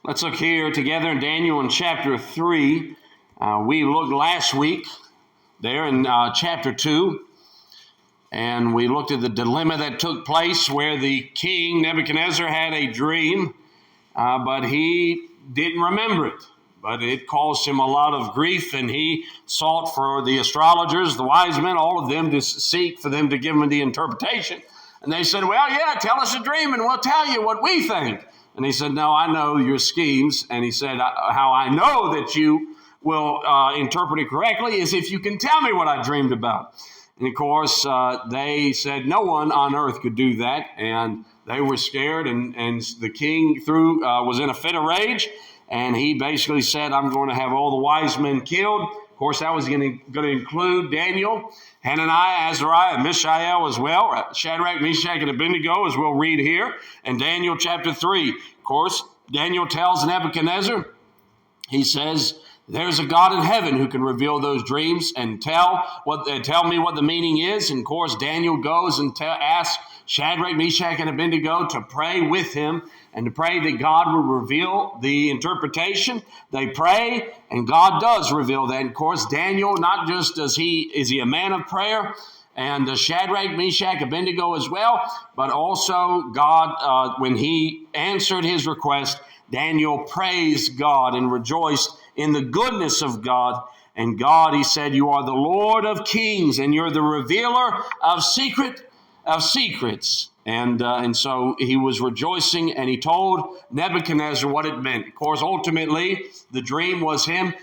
Let's look here together in Daniel in chapter 3. We looked last week there in chapter 2, and we looked at the dilemma that took place where the king Nebuchadnezzar had a dream, but he didn't remember it. But it caused him a lot of grief, and he sought for the astrologers, the wise men, all of them to seek for them to give him the interpretation. And they said, well, yeah, tell us a dream and we'll tell you what we think. And he said, no, I know your schemes. And he said, how I know that you will interpret it correctly is if you can tell me what I dreamed about. And of course, they said no one on earth could do that. And they were scared. And the king was in a fit of rage. And he basically said, I'm going to have all the wise men killed. Of course, that was going to include Daniel, Hananiah, Azariah, and Mishael as well. Shadrach, Meshach, and Abednego, as we'll read here in Daniel chapter 3. Of course, Daniel tells Nebuchadnezzar, he says, there's a God in heaven who can reveal those dreams and tell me what the meaning is. And of course, Daniel goes and asks Shadrach, Meshach, and Abednego to pray with him and to pray that God will reveal the interpretation. They pray, and God does reveal that. And of course, Daniel, not just is he a man of prayer, and Shadrach, Meshach, Abednego as well, but also God, when he answered his request, Daniel praised God and rejoiced in the goodness of God. And God, he said, you are the Lord of kings, and you're the revealer of secrets. And so he was rejoicing, and he told Nebuchadnezzar what it meant. Of course, ultimately, the dream was him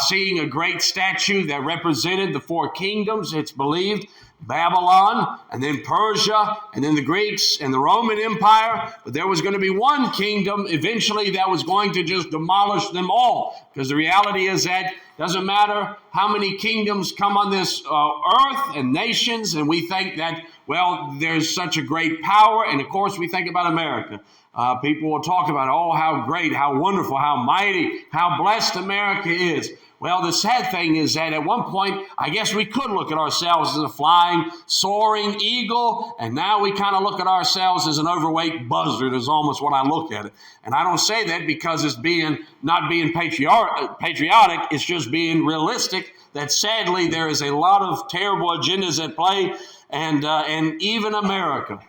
seeing a great statue that represented the four kingdoms, it's believed, Babylon, and then Persia, and then the Greeks and the Roman Empire. But there was going to be one kingdom eventually that was going to just demolish them all. Because the reality is that it doesn't matter how many kingdoms come on this earth and nations, and we think that, well, there's such a great power. And of course, we think about America. People will talk about, oh, how great, how wonderful, how mighty, how blessed America is. Well, the sad thing is that at one point, I guess we could look at ourselves as a flying, soaring eagle, and now we kind of look at ourselves as an overweight buzzard is almost what I look at it. And I don't say that because it's not being patriotic, it's just being realistic that sadly there is a lot of terrible agendas at play, and even America,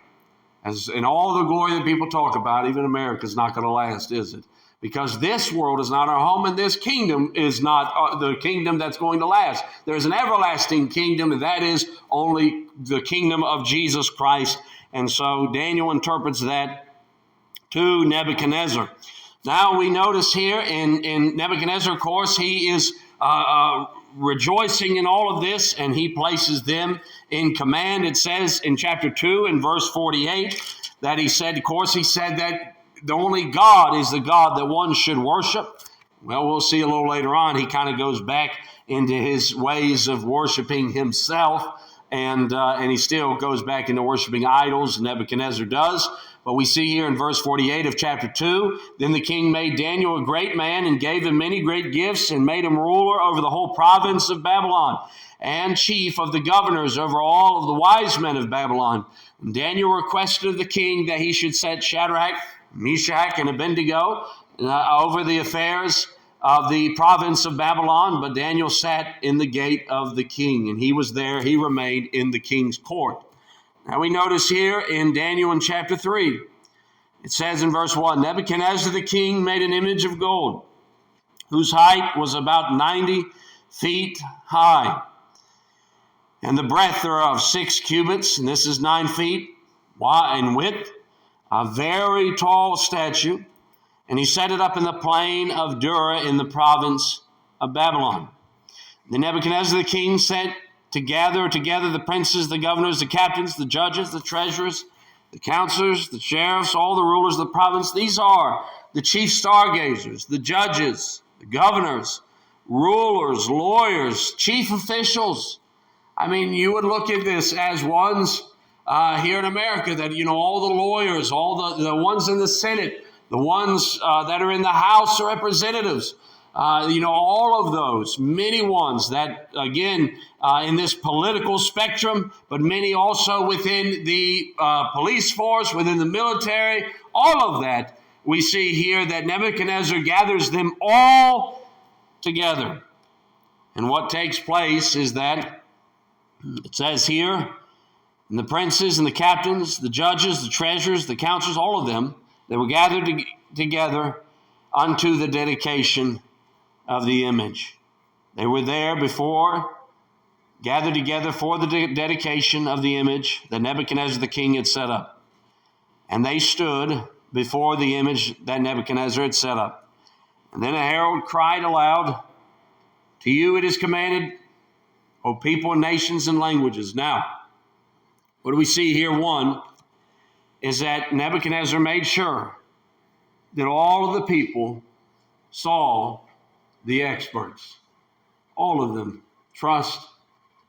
as in all the glory that people talk about, even America is not going to last, is it? Because this world is not our home, and this kingdom is not the kingdom that's going to last. There's an everlasting kingdom, and that is only the kingdom of Jesus Christ. And so Daniel interprets that to Nebuchadnezzar. Now we notice here in Nebuchadnezzar, of course, he is rejoicing in all of this, and he places them in command. It says in chapter 2 in verse 48 that he said that the only God is the God that one should worship. Well, we'll see a little later on. He kind of goes back into his ways of worshiping himself, and he still goes back into worshiping idols. Nebuchadnezzar does. But we see here in verse 48 of chapter 2, then the king made Daniel a great man and gave him many great gifts and made him ruler over the whole province of Babylon and chief of the governors over all of the wise men of Babylon. And Daniel requested of the king that he should set Shadrach, Meshach, and Abednego over the affairs of the province of Babylon, but Daniel sat in the gate of the king, and he was there, he remained in the king's court. Now we notice here in Daniel in chapter 3, it says in verse 1, Nebuchadnezzar the king made an image of gold, whose height was about 90 feet high, and the breadth thereof 6 cubits, and this is 9 feet in width, a very tall statue, and he set it up in the plain of Dura in the province of Babylon. Then Nebuchadnezzar the king sent to gather together the princes, the governors, the captains, the judges, the treasurers, the counselors, the sheriffs, all the rulers of the province. These are the chief stargazers, the judges, the governors, rulers, lawyers, chief officials. I mean, you would look at this as ones here in America that, all the lawyers, all the ones in the Senate, the ones that are in the House of Representatives, all of those, many ones that, again, in this political spectrum, but many also within the police force, within the military, all of that we see here that Nebuchadnezzar gathers them all together. And what takes place is that it says here, and the princes and the captains, the judges, the treasurers, the counselors, all of them, they were gathered together unto the dedication of the image. They were there before, gathered together for the dedication of the image that Nebuchadnezzar the king had set up. And they stood before the image that Nebuchadnezzar had set up. And then a herald cried aloud, to you it is commanded, O people, nations, and languages. Now, what do we see here? One is that Nebuchadnezzar made sure that all of the people saw the experts. All of them. Trust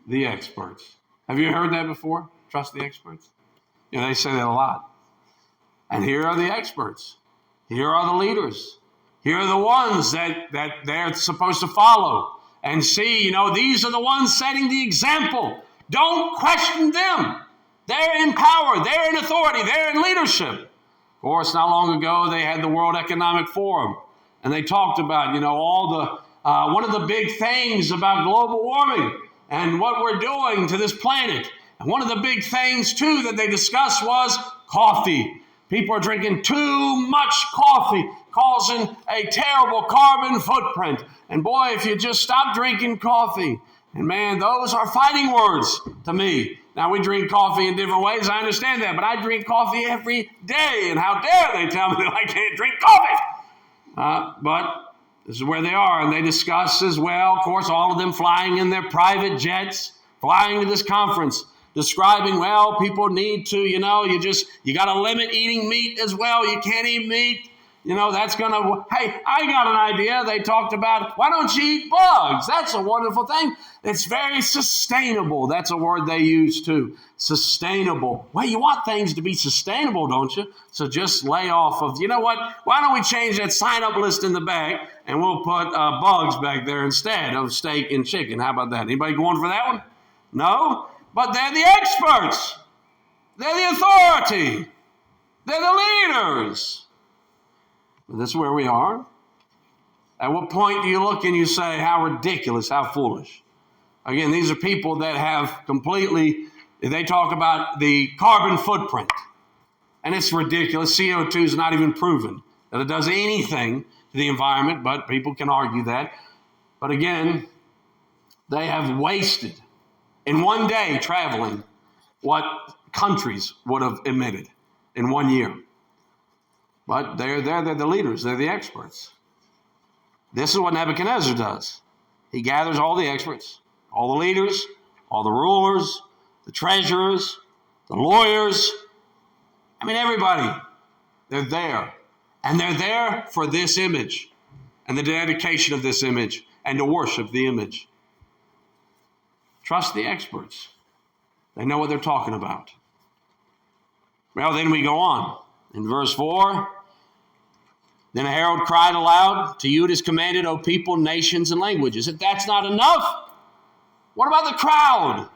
the experts. Have you heard that before? Trust the experts? You know, they say that a lot. And here are the experts. Here are the leaders. Here are the ones that they're supposed to follow and see, you know, these are the ones setting the example. Don't question them. They're in power. They're in authority. They're in leadership. Of course, not long ago, they had the World Economic Forum. And they talked about, you know, all the, one of the big things about global warming and what we're doing to this planet. And one of the big things, too, that they discussed was coffee. People are drinking too much coffee, causing a terrible carbon footprint. And boy, if you just stop drinking coffee, and man, those are fighting words to me. Now, we drink coffee in different ways. I understand that, but I drink coffee every day. And how dare they tell me that I can't drink coffee? But this is where they are. And they discuss as well, of course, all of them flying in their private jets, flying to this conference, describing, well, people need to, you know, you got to limit eating meat as well. You can't eat meat. You know, that's going to, hey, I got an idea. They talked about, why don't you eat bugs? That's a wonderful thing. It's very sustainable. That's a word they use too. Sustainable. Well, you want things to be sustainable, don't you? So just lay off of, you know what? Why don't we change that sign-up list in the back and we'll put bugs back there instead of steak and chicken. How about that? Anybody going for that one? No? But they're the experts. They're the authority. They're the leaders. This is where we are. At what point do you look and you say, how ridiculous, how foolish? Again, these are people that have completely, they talk about the carbon footprint. And it's ridiculous. CO2 is not even proven that it does anything to the environment, but people can argue that. But again, they have wasted in one day traveling what countries would have emitted in 1 year. But they're the leaders. They're the experts. This is what Nebuchadnezzar does. He gathers all the experts, all the leaders, all the rulers, the treasurers, the lawyers. I mean, everybody. They're there. And they're there for this image and the dedication of this image and to worship the image. Trust the experts. They know what they're talking about. Well, then we go on. In verse 4, then a herald cried aloud, to you it is commanded, O people, nations, and languages. If that's not enough, what about the crowd?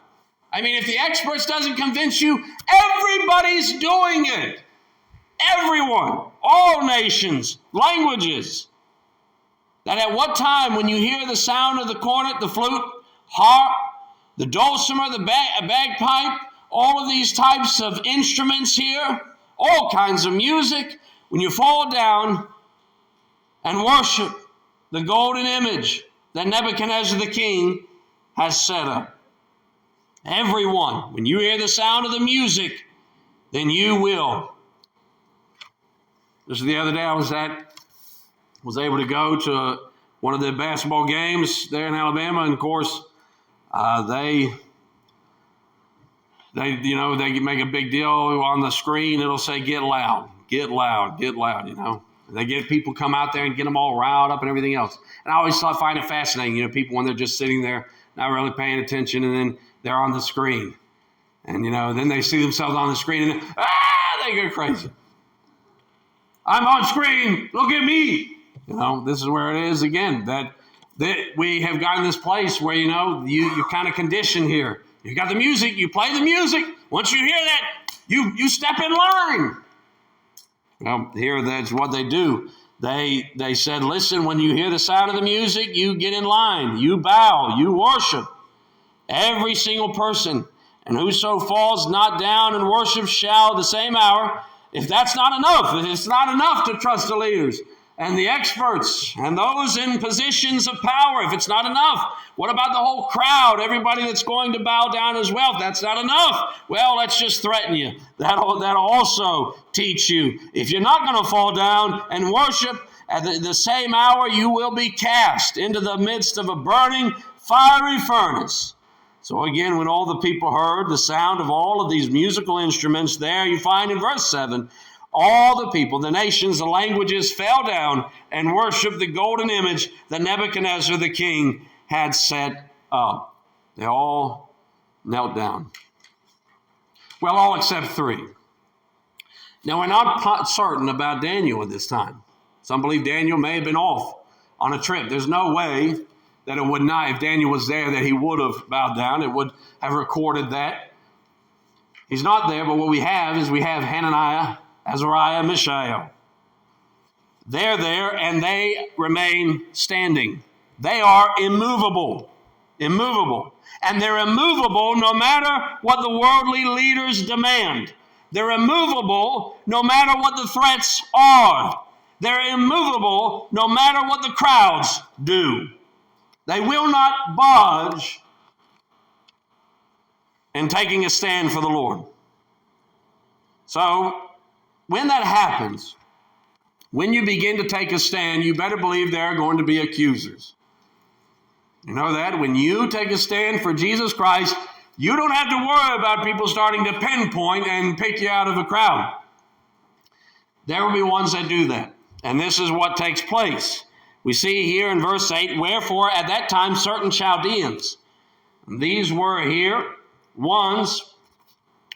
I mean, if the experts doesn't convince you, everybody's doing it. Everyone, all nations, languages. That at what time, when you hear the sound of the cornet, the flute, harp, the dulcimer, the bagpipe, all of these types of instruments here, all kinds of music, when you fall down and worship the golden image that Nebuchadnezzar the king has set up. Everyone, when you hear the sound of the music, then you will. Just the other day I was able to go to one of the basketball games there in Alabama, and of course, they make a big deal on the screen. It'll say, get loud, get loud, get loud, you know. They get people come out there and get them all riled up and everything else. And I always find it fascinating, you know, people when they're just sitting there, not really paying attention, and then they're on the screen. And, you know, then they see themselves on the screen and they go crazy. I'm on screen, look at me. You know, this is where it is again, that we have gotten this place where, you know, you kind of condition here. You got the music, you play the music. Once you hear that, you step in line. Well, here that's what they do. They said, listen, when you hear the sound of the music, you get in line, you bow, you worship. Every single person. And whoso falls not down and worships shall the same hour. If that's not enough, if it's not enough to trust the leaders and the experts and those in positions of power, if it's not enough, what about the whole crowd, everybody that's going to bow down as well? If that's not enough, well, let's just threaten you. That'll also teach you. If you're not going to fall down and worship at the same hour, you will be cast into the midst of a burning, fiery furnace. So again, when all the people heard the sound of all of these musical instruments, there you find in verse 7, all the people, the nations, the languages fell down and worshiped the golden image that Nebuchadnezzar the king had set up. They all knelt down. Well, all except 3. Now, we're not certain about Daniel at this time. Some believe Daniel may have been off on a trip. There's no way that it would not, if Daniel was there, that he would have bowed down. It would have recorded that. He's not there, but what we have is we have Hananiah, Azariah, Mishael. They're there, and they remain standing. They are immovable. Immovable. And they're immovable no matter what the worldly leaders demand. They're immovable no matter what the threats are. They're immovable no matter what the crowds do. They will not budge in taking a stand for the Lord. So, when that happens, when you begin to take a stand, you better believe there are going to be accusers. You know that? When you take a stand for Jesus Christ, you don't have to worry about people starting to pinpoint and pick you out of a crowd. There will be ones that do that. And this is what takes place. We see here in verse 8, wherefore at that time certain Chaldeans, and these were here ones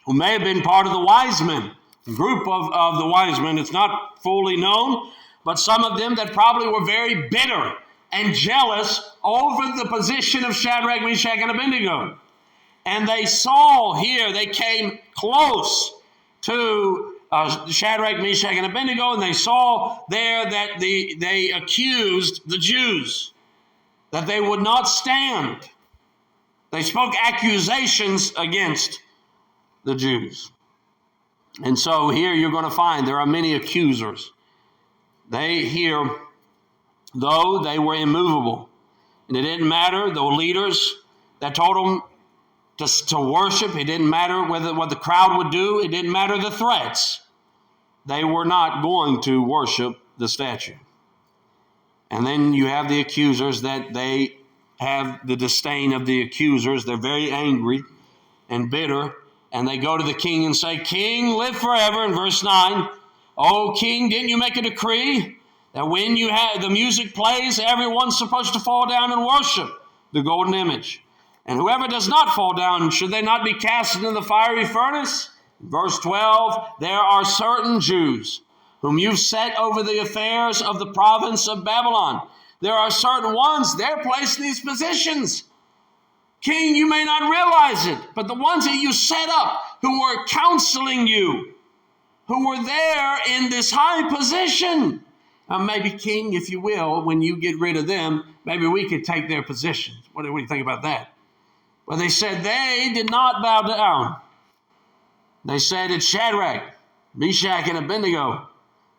who may have been part of the wise men, a group of the wise men. It's not fully known, but some of them that probably were very bitter and jealous over the position of Shadrach, Meshach, and Abednego. And they saw here, they came close to Shadrach, Meshach, and Abednego, and they saw there that they accused the Jews, that they would not stand. They spoke accusations against the Jews. And so here you're going to find there are many accusers. They here, though they were immovable, and it didn't matter, the leaders that told them to worship, it didn't matter what the crowd would do, it didn't matter the threats. They were not going to worship the statue. And then you have the accusers that they have the disdain of the accusers. They're very angry and bitter. And they go to the king and say, King, live forever. In verse 9, oh, king, didn't you make a decree that when you have the music plays, everyone's supposed to fall down and worship the golden image? And whoever does not fall down, should they not be cast into the fiery furnace? Verse 12, there are certain Jews whom you've set over the affairs of the province of Babylon. There are certain ones, they're placed in these positions. King, you may not realize it, but the ones that you set up who were counseling you, who were there in this high position. Maybe, King, if you will, when you get rid of them, maybe we could take their positions. What do you think about that? Well, they said they did not bow down. They said, it's Shadrach, Meshach, and Abednego.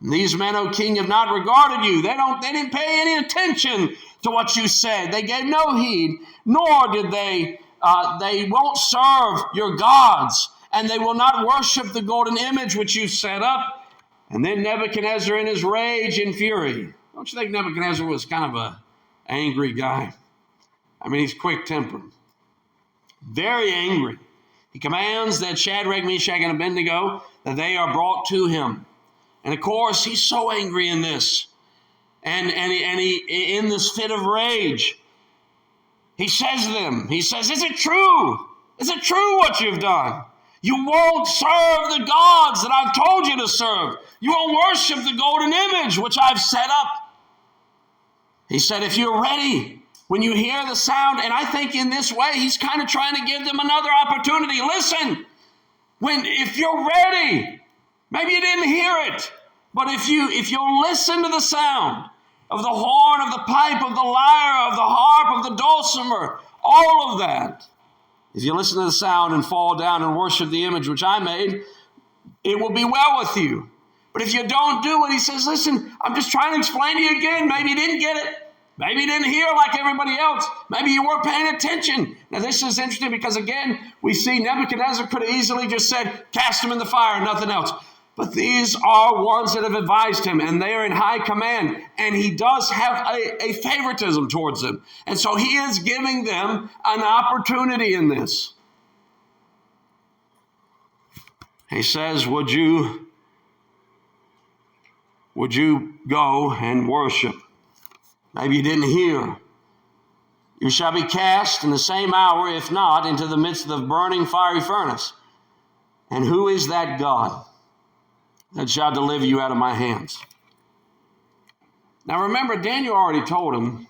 And these men, O king, have not regarded you. They didn't pay any attention to what you said. They gave no heed, nor did they won't serve your gods, and they will not worship the golden image which you set up. And then Nebuchadnezzar in his rage and fury. Don't you think Nebuchadnezzar was kind of an angry guy? I mean, he's quick-tempered, very angry. He commands that Shadrach, Meshach, and Abednego, that they are brought to him. And of course, he's so angry in this. And he in this fit of rage, he says to them, he says, is it true? Is it true what you've done? You won't serve the gods that I've told you to serve. You won't worship the golden image which I've set up. He said, if you're ready, when you hear the sound, and I think in this way, he's kind of trying to give them another opportunity. Listen, if you're ready, maybe you didn't hear it, But if you'll listen to the sound of the horn, of the pipe, of the lyre, of the harp, of the dulcimer, all of that, if you listen to the sound and fall down and worship the image which I made, it will be well with you. But if you don't do it, he says, listen, I'm just trying to explain to you again. Maybe you didn't get it. Maybe you didn't hear like everybody else. Maybe you weren't paying attention. Now, this is interesting because, again, we see Nebuchadnezzar could have easily just said, cast him in the fire and nothing else. But these are ones that have advised him, and they are in high command. And he does have a favoritism towards them. And so he is giving them an opportunity in this. He says, would you go and worship? Maybe you didn't hear. You shall be cast in the same hour, if not, into the midst of the burning fiery furnace. And who is that God that shall deliver you out of my hands? Now remember, Daniel already told him,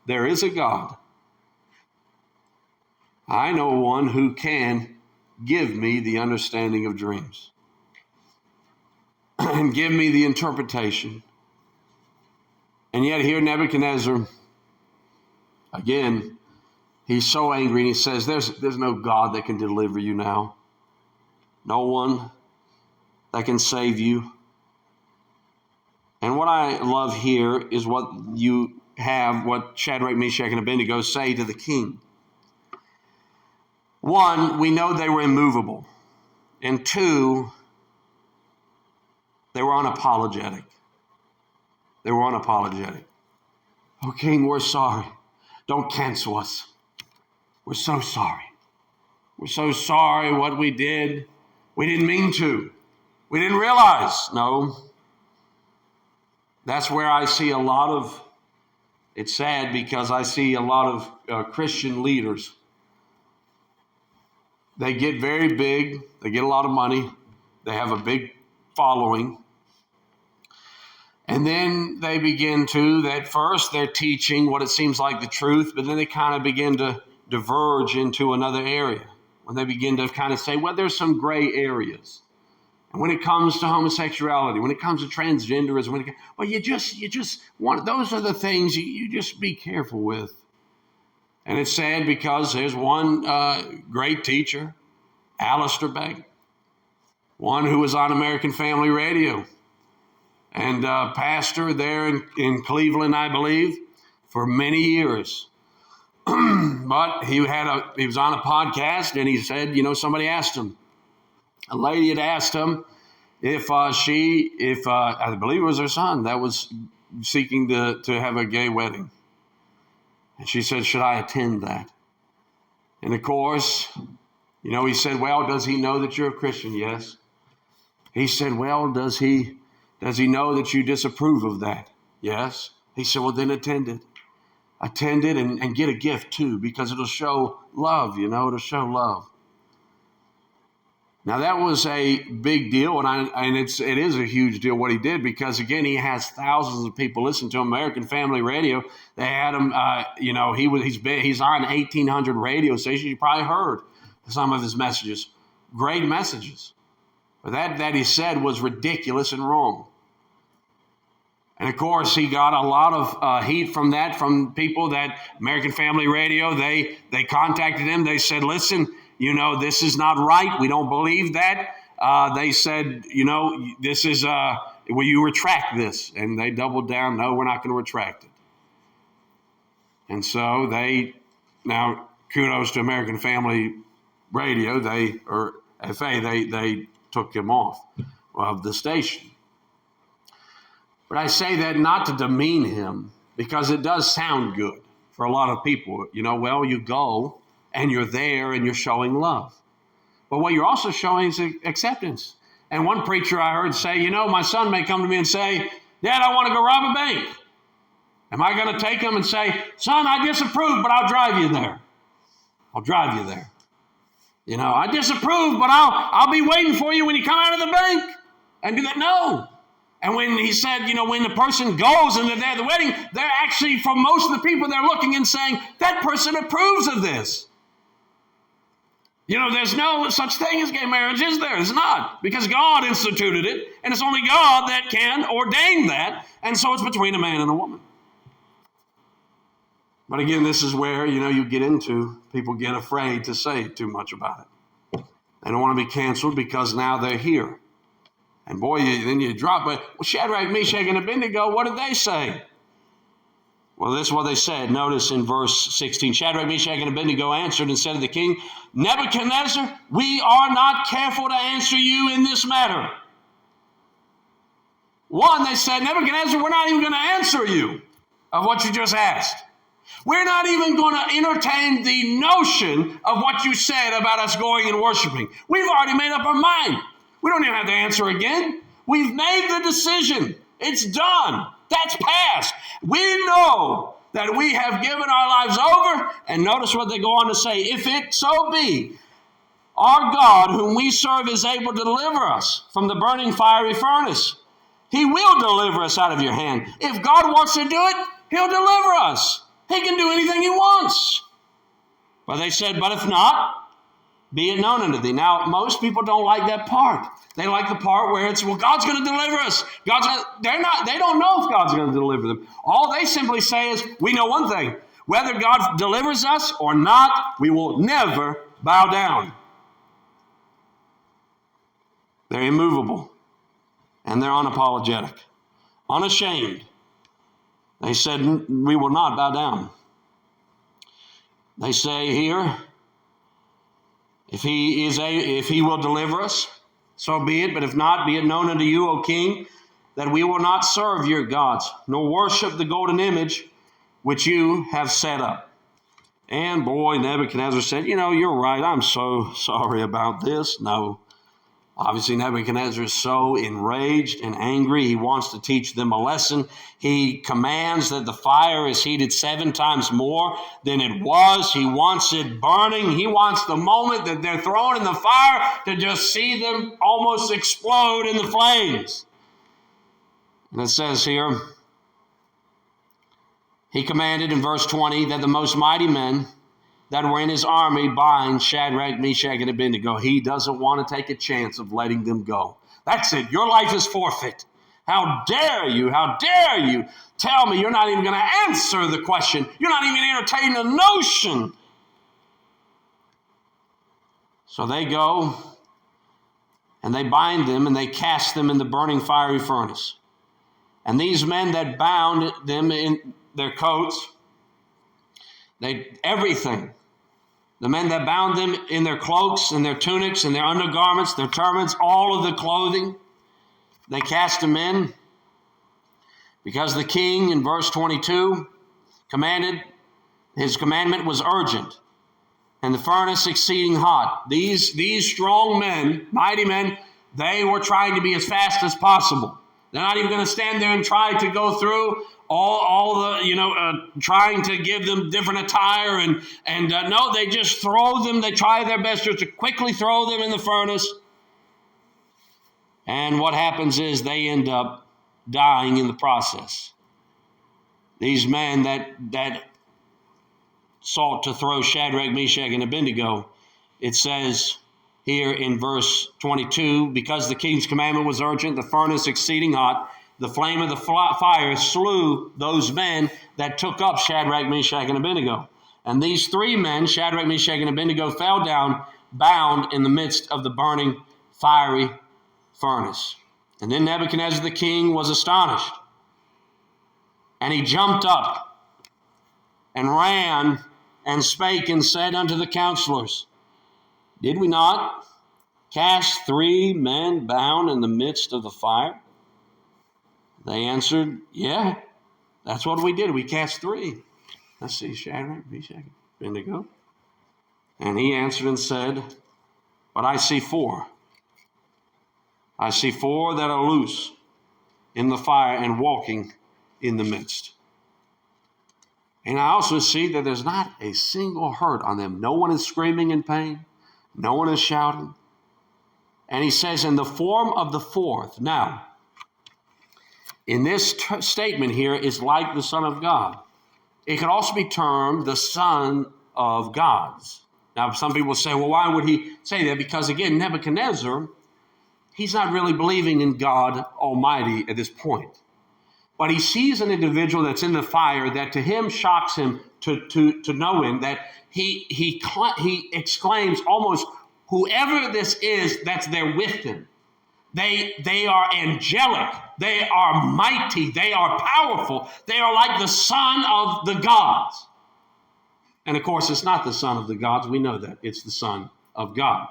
there is a God. I know one who can give me the understanding of dreams and give me the interpretation. And yet here Nebuchadnezzar, again, he's so angry and he says, there's no God that can deliver you now. No one that can save you. And what I love here is what you have, what Shadrach, Meshach, and Abednego say to the king. One, we know they were immovable. And two, they were unapologetic. They were unapologetic. Oh, King, we're sorry. Don't cancel us. We're so sorry. We're so sorry what we did. We didn't mean to. We didn't realize. No. That's where I see a lot of, it's sad because I see a lot of Christian leaders. They get very big. They get a lot of money. They have a big following. And then they begin to, at first they're teaching what it seems like the truth, but then they kind of begin to diverge into another area. When they begin to kind of say, well, there's some gray areas. And when it comes to homosexuality, when it comes to transgenderism, you just want, those are the things you just be careful with. And it's sad because there's one great teacher, Alistair Begg, one who was on American Family Radio, and pastor there in Cleveland, I believe, for many years. But he was on a podcast, and he said, somebody asked him, a lady had asked him if I believe it was her son that was seeking to have a gay wedding. And she said, should I attend that? And of course, he said, well, does he know that you're a Christian? Yes. He said, well, does he know that you disapprove of that? Yes. He said, well, then attend it. Attend it and get a gift too, because it'll show love, it'll show love. Now that was a big deal, and it is a huge deal what he did, because again, he has thousands of people listen to him. American Family Radio. They had him, he's on 1,800 radio stations. You probably heard some of his messages, great messages. But that he said was ridiculous and wrong. And of course, he got a lot of heat from that, from people that American Family Radio, they contacted him. They said, listen, this is not right. We don't believe that. They said, this is, will you retract this? And they doubled down. No, we're not going to retract it. And so now kudos to American Family Radio. They took him off of the station. But I say that not to demean him, because it does sound good for a lot of people. Well, you go and you're there and you're showing love. But what you're also showing is acceptance. And one preacher I heard say, my son may come to me and say, Dad, I want to go rob a bank. Am I going to take him and say, son, I disapprove, but I'll drive you there. I'll drive you there. I disapprove, but I'll be waiting for you when you come out of the bank. And do that? No. And when he said, when the person goes and they're there at the wedding, they're actually, for most of the people, they're looking and saying, that person approves of this. There's no such thing as gay marriage, is there? It's not, because God instituted it, and it's only God that can ordain that, and so it's between a man and a woman. But again, this is where, you get into, people get afraid to say too much about it. They don't want to be canceled because now they're here. And boy, then you drop it. Well, Shadrach, Meshach, and Abednego, what did they say? Well, this is what they said. Notice in verse 16, Shadrach, Meshach, and Abednego answered and said to the king, Nebuchadnezzar, we are not careful to answer you in this matter. One, they said, Nebuchadnezzar, we're not even going to answer you of what you just asked. We're not even going to entertain the notion of what you said about us going and worshiping. We've already made up our mind. We don't even have to answer again. We've made the decision. It's done. That's past. We know that we have given our lives over. And notice what they go on to say. If it so be, our God, whom we serve, is able to deliver us from the burning fiery furnace. He will deliver us out of your hand. If God wants to do it, he'll deliver us. He can do anything he wants. But they said, but if not, be it known unto thee. Now, most people don't like that part. They like the part where it's, well, God's going to deliver us. They don't know if God's going to deliver them. All they simply say is, we know one thing. Whether God delivers us or not, we will never bow down. They're immovable. And they're unapologetic. Unashamed. They said, we will not bow down. They say here, if he will deliver us, so be it. But if not, be it known unto you, O king, that we will not serve your gods, nor worship the golden image which you have set up. And boy, Nebuchadnezzar said, you're right. I'm so sorry about this. No. Obviously, Nebuchadnezzar is so enraged and angry. He wants to teach them a lesson. He commands that the fire is heated 7 times more than it was. He wants it burning. He wants the moment that they're thrown in the fire to just see them almost explode in the flames. And it says here, he commanded in verse 20 that the most mighty men that were in his army bind Shadrach, Meshach, and Abednego. He doesn't want to take a chance of letting them go. That's it. Your life is forfeit. How dare you? How dare you tell me you're not even going to answer the question? You're not even entertaining the notion. So they go and they bind them and they cast them in the burning fiery furnace. And these men that bound them in their coats, everything. The men that bound them in their cloaks and their tunics and their undergarments, their turbans, all of the clothing, they cast them in because the king, in verse 22, his commandment was urgent, and the furnace exceeding hot. These strong men, mighty men, they were trying to be as fast as possible. They're not even going to stand there and try to go through all the, trying to give them different attire. And no, they just throw them. They try their best to quickly throw them in the furnace. And what happens is they end up dying in the process. These men that sought to throw Shadrach, Meshach, and Abednego, it says here in verse 22, because the king's commandment was urgent, the furnace exceeding hot, the flame of the fire slew those men that took up Shadrach, Meshach, and Abednego. And these 3 men, Shadrach, Meshach, and Abednego, fell down, bound in the midst of the burning fiery furnace. And then Nebuchadnezzar the king was astonished. And he jumped up and ran and spake and said unto the counselors, did we not cast 3 men bound in the midst of the fire? They answered, yeah, that's what we did. We cast 3. Let's see, Shadrach, Meshach, Abednego. And he answered and said, but I see 4. I see 4 that are loose in the fire and walking in the midst. And I also see that there's not a single hurt on them. No one is screaming in pain. No one is shouting. And he says, in the form of the 4th. Now, in this statement here is like the Son of God. It could also be termed the Son of Gods Now, some people say, well, why would he say that? Because, again, Nebuchadnezzar, he's not really believing in God Almighty at this point. But he sees an individual that's in the fire that to him shocks him to know him, that he exclaims almost, whoever this is that's there with him, they are angelic, they are mighty, they are powerful, they are like the son of the gods. And of course, it's not the son of the gods. We know that. It's the Son of God.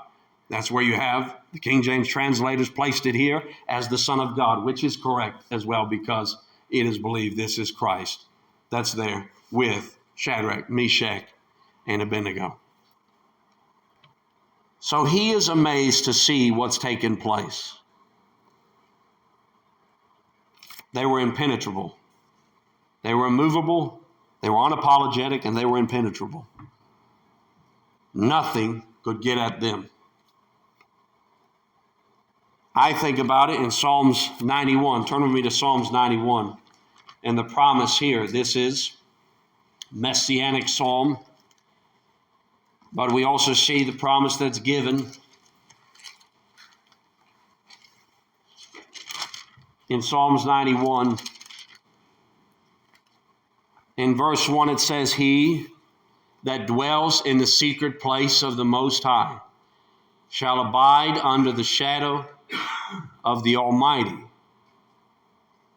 That's where you have the King James translators placed it here as the Son of God, which is correct as well, because it is believed this is Christ that's there with Shadrach, Meshach, and Abednego. So he is amazed to see what's taken place. They were impenetrable. They were immovable. They were unapologetic, and they were impenetrable. Nothing could get at them. I think about it in Psalms 91. Turn with me to Psalms 91. And the promise here, this is Messianic Psalm. But we also see the promise that's given in Psalms 91. In verse 1, it says, he that dwells in the secret place of the Most High shall abide under the shadow of the Almighty.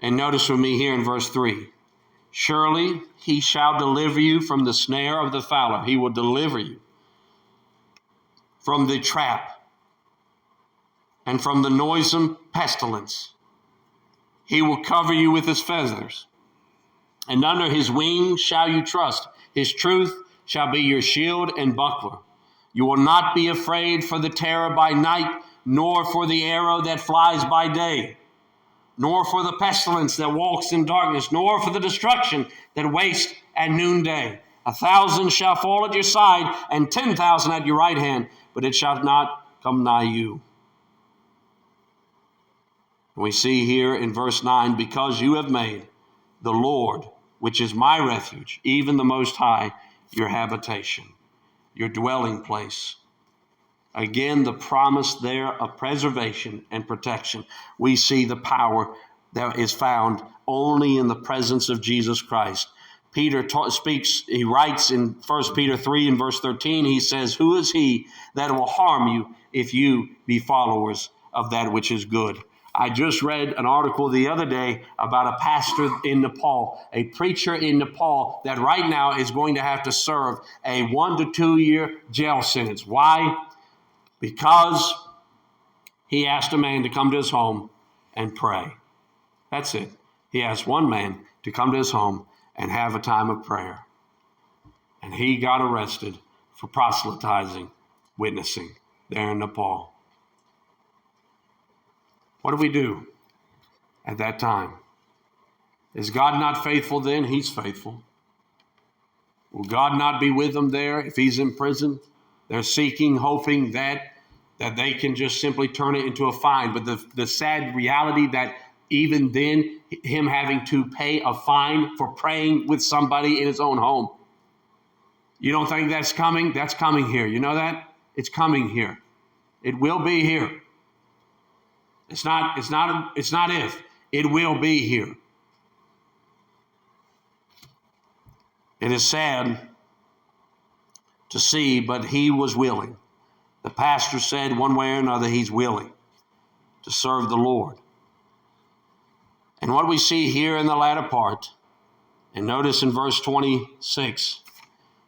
And notice with me here in verse 3, surely he shall deliver you from the snare of the fowler. He will deliver you from the trap and from the noisome pestilence. He will cover you with his feathers, and under his wings shall you trust. His truth shall be your shield and buckler. You will not be afraid for the terror by night, nor for the arrow that flies by day, nor for the pestilence that walks in darkness, nor for the destruction that wastes at noonday. 1,000 shall fall at your side, and 10,000 at your right hand, but it shall not come nigh you. We see here in verse 9, because you have made the Lord, which is my refuge, even the Most High, your habitation, your dwelling place. Again, the promise there of preservation and protection. We see the power that is found only in the presence of Jesus Christ. Peter speaks, he writes in 1 Peter 3 and verse 13, he says, who is he that will harm you if you be followers of that which is good? I just read an article the other day about a pastor in Nepal, a preacher in Nepal that right now is going to have to serve a 1 to 2 year jail sentence. Why? Because he asked a man to come to his home and pray. That's it. He asked one man to come to his home and have a time of prayer. And he got arrested for proselytizing, witnessing there in Nepal. What do we do at that time? Is God not faithful then? He's faithful. Will God not be with them there if he's in prison? They're seeking, hoping that they can just simply turn it into a fine. But the sad reality that even then, him having to pay a fine for praying with somebody in his own home. You don't think that's coming? That's coming here. You know that? It's coming here. It will be here. It's not if. It will be here. It is sad to see, but he was willing. The pastor said one way or another he's willing to serve the Lord. And what we see here in the latter part, and notice in verse 26,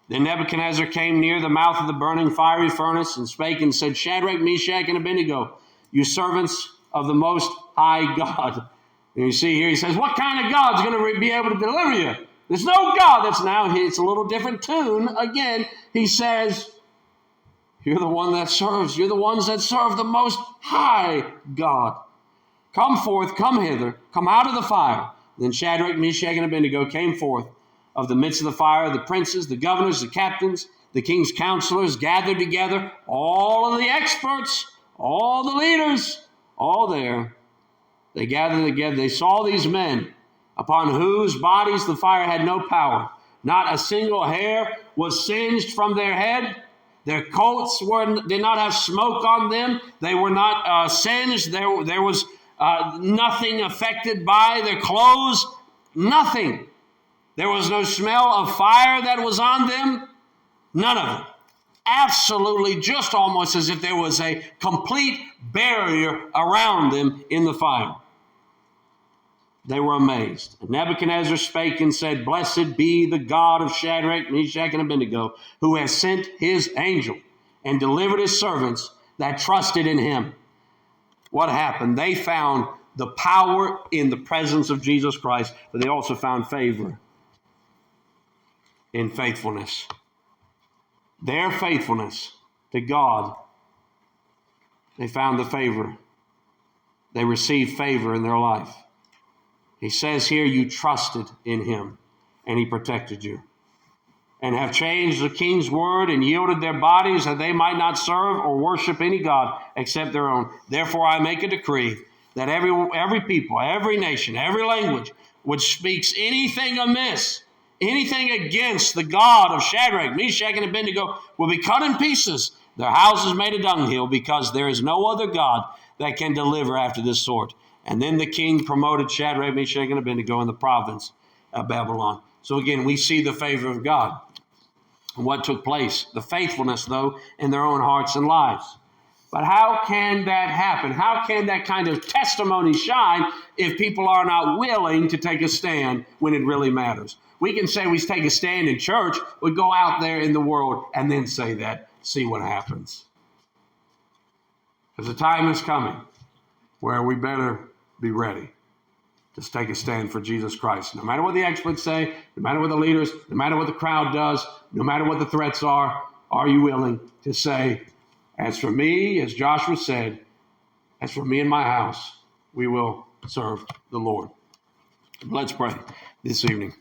then Nebuchadnezzar came near the mouth of the burning fiery furnace and spake and said, Shadrach, Meshach, and Abednego, you servants of the Most High God. And you see here, he says, what kind of God's going to be able to deliver you? There's no God. That's now, it's a little different tune. Again, he says, you're the one that serves. You're the ones that serve the Most High God. Come forth, come hither, come out of the fire. Then Shadrach, Meshach, and Abednego came forth of the midst of the fire. The princes, the governors, the captains, the king's counselors gathered together, all of the experts, all the leaders, all there. They gathered together. They saw these men upon whose bodies the fire had no power. Not a single hair was singed from their head, Their coats did not have smoke on them. They were not singed. There was nothing affected by their clothes. Nothing. There was no smell of fire that was on them. None of it. Absolutely, just almost as if there was a complete barrier around them in the fire. They were amazed. And Nebuchadnezzar spake and said, Blessed be the God of Shadrach, Meshach, and Abednego, who has sent his angel and delivered his servants that trusted in him. What happened? They found the power in the presence of Jesus Christ, but they also found favor in faithfulness. Their faithfulness to God, they found the favor. They received favor in their life. He says here, you trusted in him, and he protected you. And have changed the king's word and yielded their bodies that they might not serve or worship any god except their own. Therefore I make a decree that every people, every nation, every language, which speaks anything amiss, anything against the God of Shadrach, Meshach, and Abednego will be cut in pieces, their houses made a dunghill, because there is no other God that can deliver after this sort. And then the king promoted Shadrach, Meshach, and Abednego in the province of Babylon. So again, we see the favor of God. What took place? The faithfulness, though, in their own hearts and lives. But how can that happen? How can that kind of testimony shine if people are not willing to take a stand when it really matters? We can say we take a stand in church, we go out there in the world and then say that, see what happens. Because the time is coming where we better be ready to take a stand for Jesus Christ. No matter what the experts say, no matter what the leaders, no matter what the crowd does, no matter what the threats are you willing to say, as for me, as Joshua said, as for me and my house, we will serve the Lord. Let's pray this evening.